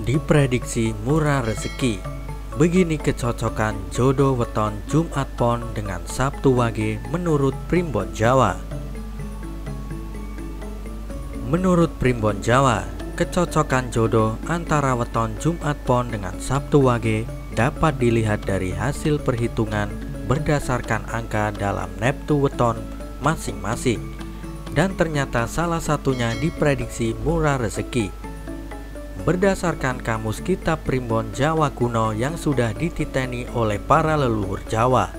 Diprediksi murah rezeki. Begini kecocokan jodoh weton Jumat Pon dengan Sabtu Wage menurut Primbon Jawa. Menurut Primbon Jawa, kecocokan jodoh antara weton Jumat Pon dengan Sabtu Wage dapat dilihat dari hasil perhitungan berdasarkan angka dalam neptu weton masing-masing. Dan ternyata salah satunya diprediksi murah rezeki. Berdasarkan kamus kitab Primbon Jawa kuno yang sudah dititeni oleh para leluhur Jawa,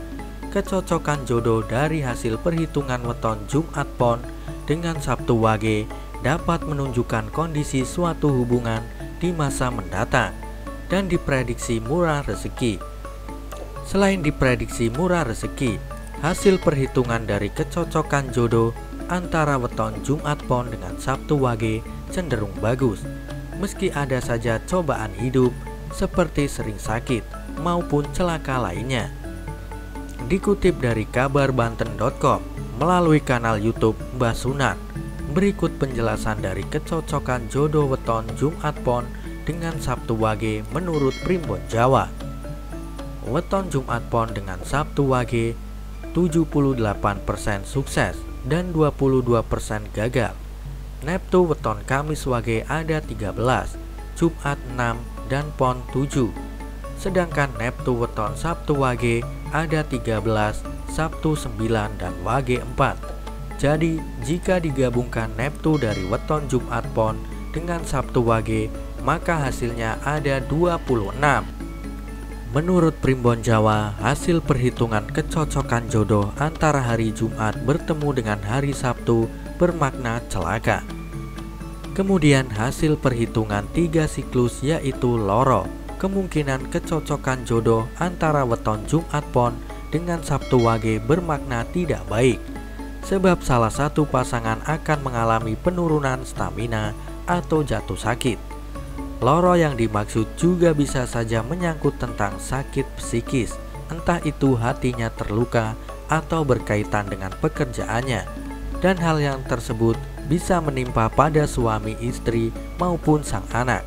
kecocokan jodoh dari hasil perhitungan weton Jumat Pon dengan Sabtu Wage dapat menunjukkan kondisi suatu hubungan di masa mendatang dan diprediksi murah rezeki. Selain diprediksi murah rezeki, hasil perhitungan dari kecocokan jodoh antara weton Jumat Pon dengan Sabtu Wage cenderung bagus. Meski ada saja cobaan hidup seperti sering sakit maupun celaka lainnya. Dikutip dari kabarbanten.com melalui kanal YouTube Mbah Sunan, berikut penjelasan dari kecocokan jodoh weton Jumat Pon dengan Sabtu Wage menurut Primbon Jawa. Weton Jumat Pon dengan Sabtu Wage 78% sukses dan 22% gagal. Neptu weton Kamis Wage ada 13, Jumat 6, dan Pon 7. Sedangkan neptu weton Sabtu Wage ada 13, Sabtu 9, dan Wage 4. Jadi jika digabungkan neptu dari weton Jumat Pon dengan Sabtu Wage, maka hasilnya ada 26. Menurut Primbon Jawa, hasil perhitungan kecocokan jodoh antara hari Jumat bertemu dengan hari Sabtu bermakna celaka. Kemudian hasil perhitungan 3 siklus yaitu loro. Kemungkinan kecocokan jodoh antara weton Jumat Pon dengan Sabtu Wage bermakna tidak baik, sebab salah satu pasangan akan mengalami penurunan stamina atau jatuh sakit. Loro yang dimaksud juga bisa saja menyangkut tentang sakit psikis, entah itu hatinya terluka atau berkaitan dengan pekerjaannya, dan hal yang tersebut bisa menimpa pada suami istri maupun sang anak.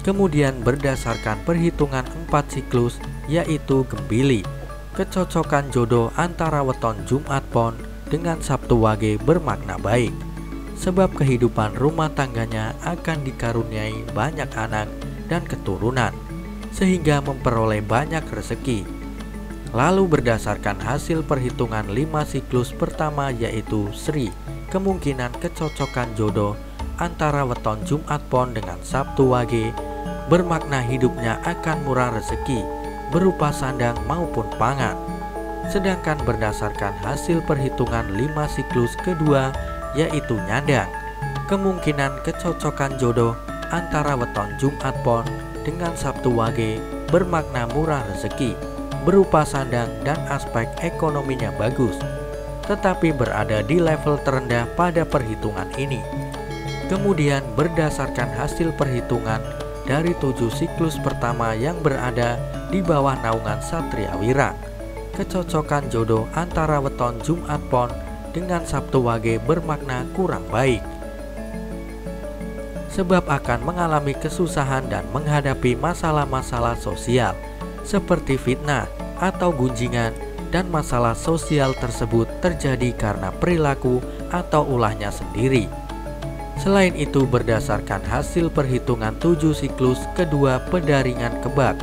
Kemudian berdasarkan perhitungan 4 siklus yaitu gembili, kecocokan jodoh antara weton Jumat Pon dengan Sabtu Wage bermakna baik, sebab kehidupan rumah tangganya akan dikaruniai banyak anak dan keturunan, sehingga memperoleh banyak rezeki. Lalu berdasarkan hasil perhitungan 5 siklus pertama yaitu Sri, kemungkinan kecocokan jodoh antara weton Jumat Pon dengan Sabtu Wage bermakna hidupnya akan murah rezeki berupa sandang maupun pangan. Sedangkan berdasarkan hasil perhitungan 5 siklus kedua yaitu nyandang, kemungkinan kecocokan jodoh antara weton Jumat Pon dengan Sabtu Wage bermakna murah rezeki berupa sandang dan aspek ekonominya bagus, tetapi berada di level terendah pada perhitungan ini. Kemudian berdasarkan hasil perhitungan dari 7 siklus pertama yang berada di bawah naungan Satria Wirang, kecocokan jodoh antara weton Jumat Pon dengan Sabtu Wage bermakna kurang baik, sebab akan mengalami kesusahan dan menghadapi masalah-masalah sosial seperti fitnah atau gunjingan, dan masalah sosial tersebut terjadi karena perilaku atau ulahnya sendiri. Selain itu berdasarkan hasil perhitungan 7 siklus kedua pedaringan kebak,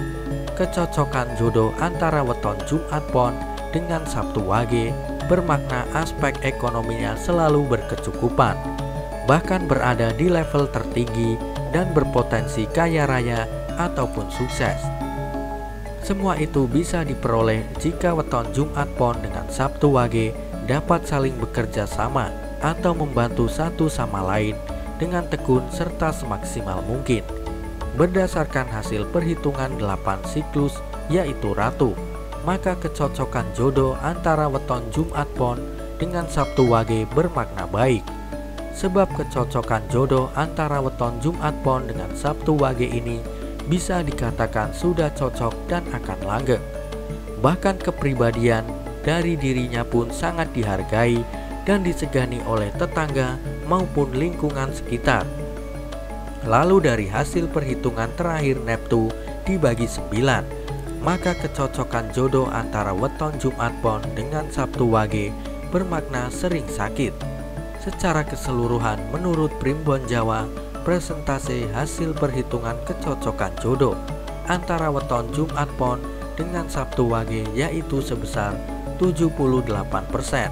kecocokan jodoh antara weton Jumat Pon dengan Sabtu Wage bermakna aspek ekonominya selalu berkecukupan, bahkan berada di level tertinggi dan berpotensi kaya raya ataupun sukses. Semua itu bisa diperoleh jika weton Jumat Pon dengan Sabtu Wage dapat saling bekerja sama atau membantu satu sama lain dengan tekun serta semaksimal mungkin. Berdasarkan hasil perhitungan 8 siklus yaitu Ratu, maka kecocokan jodoh antara weton Jumat Pon dengan Sabtu Wage bermakna baik, sebab kecocokan jodoh antara weton Jumat Pon dengan Sabtu Wage ini bisa dikatakan sudah cocok dan akan langgeng. Bahkan kepribadian dari dirinya pun sangat dihargai dan disegani oleh tetangga maupun lingkungan sekitar. Lalu dari hasil perhitungan terakhir Neptu dibagi 9, maka kecocokan jodoh antara weton Jumat Pon dengan Sabtu Wage bermakna sering sakit. Secara keseluruhan menurut Primbon Jawa, presentase hasil perhitungan kecocokan jodoh antara weton Jumat Pon dengan Sabtu Wage yaitu sebesar 78%.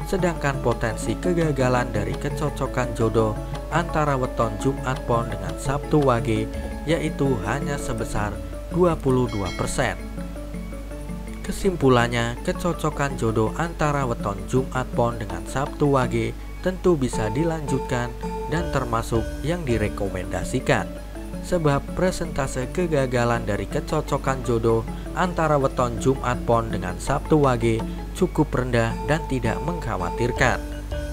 Sedangkan potensi kegagalan dari kecocokan jodoh antara weton Jumat Pon dengan Sabtu Wage yaitu hanya sebesar 22%. Kesimpulannya, kecocokan jodoh antara weton Jumat Pon dengan Sabtu Wage tentu bisa dilanjutkan dan termasuk yang direkomendasikan, sebab presentase kegagalan dari kecocokan jodoh antara weton Jumat Pon dengan Sabtu Wage cukup rendah dan tidak mengkhawatirkan.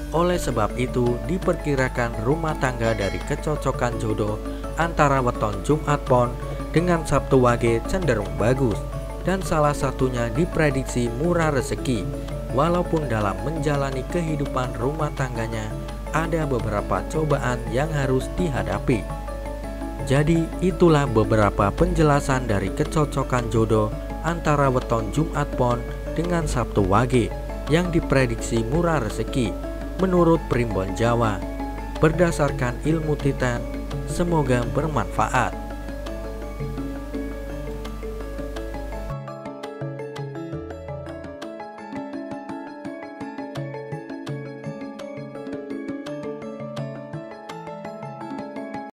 Oleh sebab itu, diperkirakan rumah tangga dari kecocokan jodoh antara weton Jumat Pon dengan Sabtu Wage cenderung bagus, dan salah satunya diprediksi murah rezeki, walaupun dalam menjalani kehidupan rumah tangganya ada beberapa cobaan yang harus dihadapi. Jadi itulah beberapa penjelasan dari kecocokan jodoh antara weton Jumat Pon dengan Sabtu Wage yang diprediksi murah rezeki menurut Primbon Jawa berdasarkan ilmu Titan. Semoga bermanfaat.